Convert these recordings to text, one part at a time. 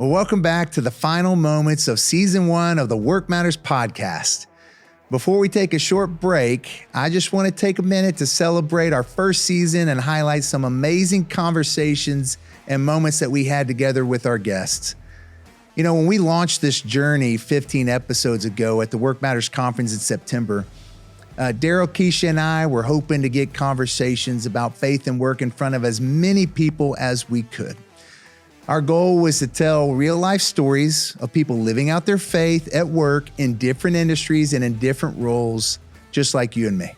Well, welcome back to the final moments of season 1 of the Workmatters podcast. Before we take a short break, I just want to take a minute to celebrate our first season and highlight some amazing conversations and moments that we had together with our guests. You know, when we launched this journey 15 episodes ago at the Workmatters conference in September, Daryl, Keisha, and I were hoping to get conversations about faith and work in front of as many people as we could. Our goal was to tell real-life stories of people living out their faith at work in different industries and in different roles, just like you and me.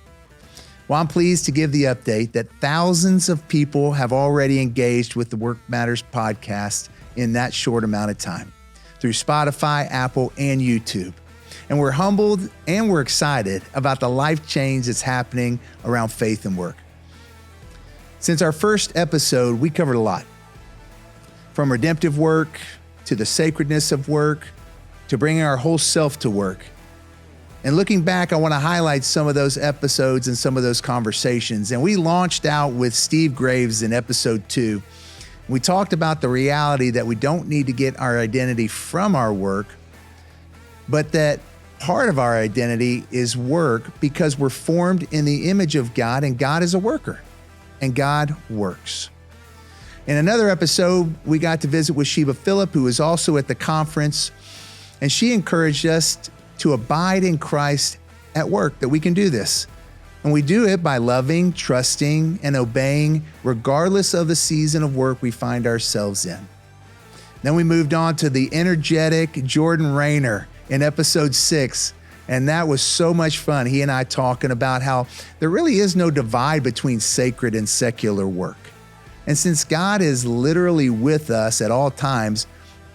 Well, I'm pleased to give the update that thousands of people have already engaged with the Workmatters podcast in that short amount of time through Spotify, Apple, and YouTube. And we're humbled and we're excited about the life change that's happening around faith and work. Since our first episode, we covered a lot. From redemptive work to the sacredness of work to bringing our whole self to work. And looking back, I want to highlight some of those episodes and some of those conversations. And we launched out with Steve Graves in episode 2. We talked about the reality that we don't need to get our identity from our work, but that part of our identity is work because we're formed in the image of God, and God is a worker, and God works. In another episode, we got to visit with Sheba Phillip, who was also at the conference, and she encouraged us to abide in Christ at work, that we can do this. And we do it by loving, trusting, and obeying, regardless of the season of work we find ourselves in. Then we moved on to the energetic Jordan Rayner in episode 6, and that was so much fun. He and I talking about how there really is no divide between sacred and secular work. And since God is literally with us at all times,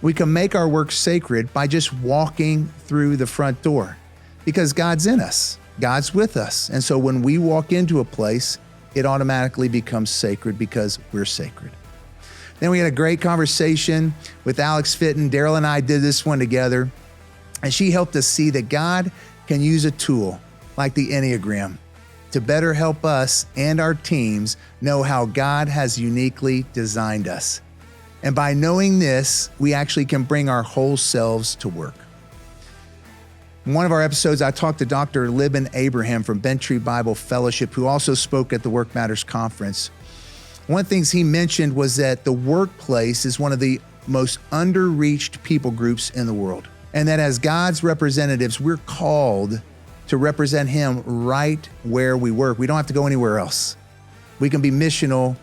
we can make our work sacred by just walking through the front door because God's in us, God's with us. And so when we walk into a place, it automatically becomes sacred because we're sacred. Then we had a great conversation with Alex Fitton. Daryl and I did this one together, and she helped us see that God can use a tool like the Enneagram to better help us and our teams know how God has uniquely designed us. And by knowing this, we actually can bring our whole selves to work. In one of our episodes, I talked to Dr. Libin Abraham from Bentry Bible Fellowship, who also spoke at the Workmatters conference. One of the things he mentioned was that the workplace is one of the most underreached people groups in the world. And that as God's representatives, we're called to represent Him right where we work. We don't have to go anywhere else. We can be missional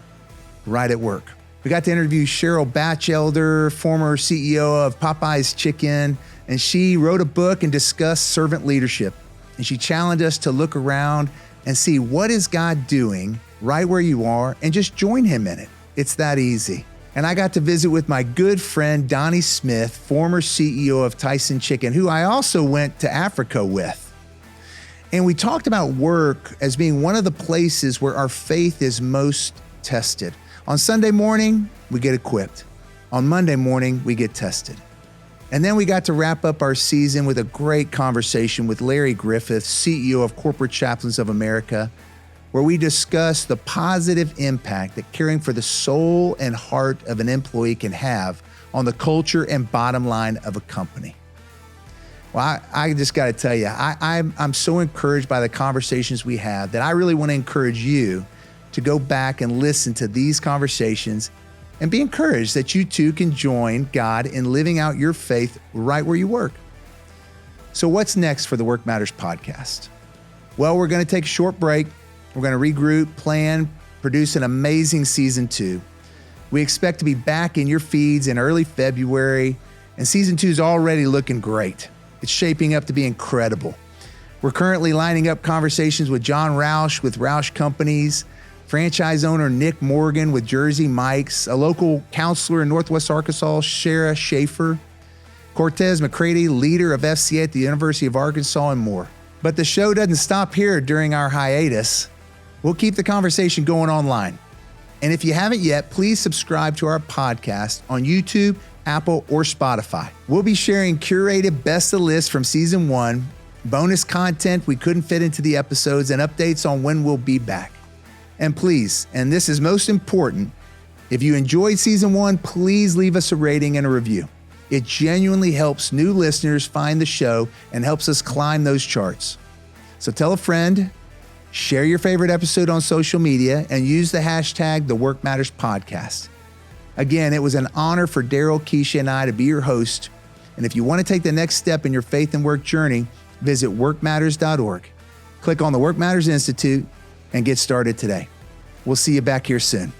right at work. We got to interview Cheryl Batchelder, former CEO of Popeye's Chicken, and she wrote a book and discussed servant leadership. And she challenged us to look around and see what is God doing right where you are and just join Him in it. It's that easy. And I got to visit with my good friend, Donnie Smith, former CEO of Tyson Chicken, who I also went to Africa with. And we talked about work as being one of the places where our faith is most tested. On Sunday morning, we get equipped. On Monday morning, we get tested. And then we got to wrap up our season with a great conversation with Larry Griffith, CEO of Corporate Chaplains of America, where we discussed the positive impact that caring for the soul and heart of an employee can have on the culture and bottom line of a company. Well, I just got to tell you, I'm so encouraged by the conversations we have that I really want to encourage you to go back and listen to these conversations and be encouraged that you too can join God in living out your faith right where you work. So what's next for the Workmatters podcast? Well, we're going to take a short break. We're going to regroup, plan, produce an amazing season 2. We expect to be back in your feeds in early February, and season 2 is already looking great. It's shaping up to be incredible. We're currently lining up conversations with John Roush with Roush Companies, franchise owner Nick Morgan with Jersey Mike's, a local counselor in Northwest Arkansas, Shara Schaefer, Cortez McCready, leader of FCA at the University of Arkansas, and more. But the show doesn't stop here during our hiatus. We'll keep the conversation going online. And if you haven't yet, please subscribe to our podcast on YouTube, Apple, or Spotify. We'll be sharing curated best of lists from season 1, bonus content we couldn't fit into the episodes, and updates on when we'll be back. And please, and this is most important, if you enjoyed season 1, please leave us a rating and a review. It genuinely helps new listeners find the show and helps us climb those charts. So tell a friend, share your favorite episode on social media, and use the hashtag The Work Matters Podcast. Again, it was an honor for Daryl, Keisha, and I to be your host. And if you want to take the next step in your faith and work journey, visit workmatters.org. Click on the Work Matters Institute and get started today. We'll see you back here soon.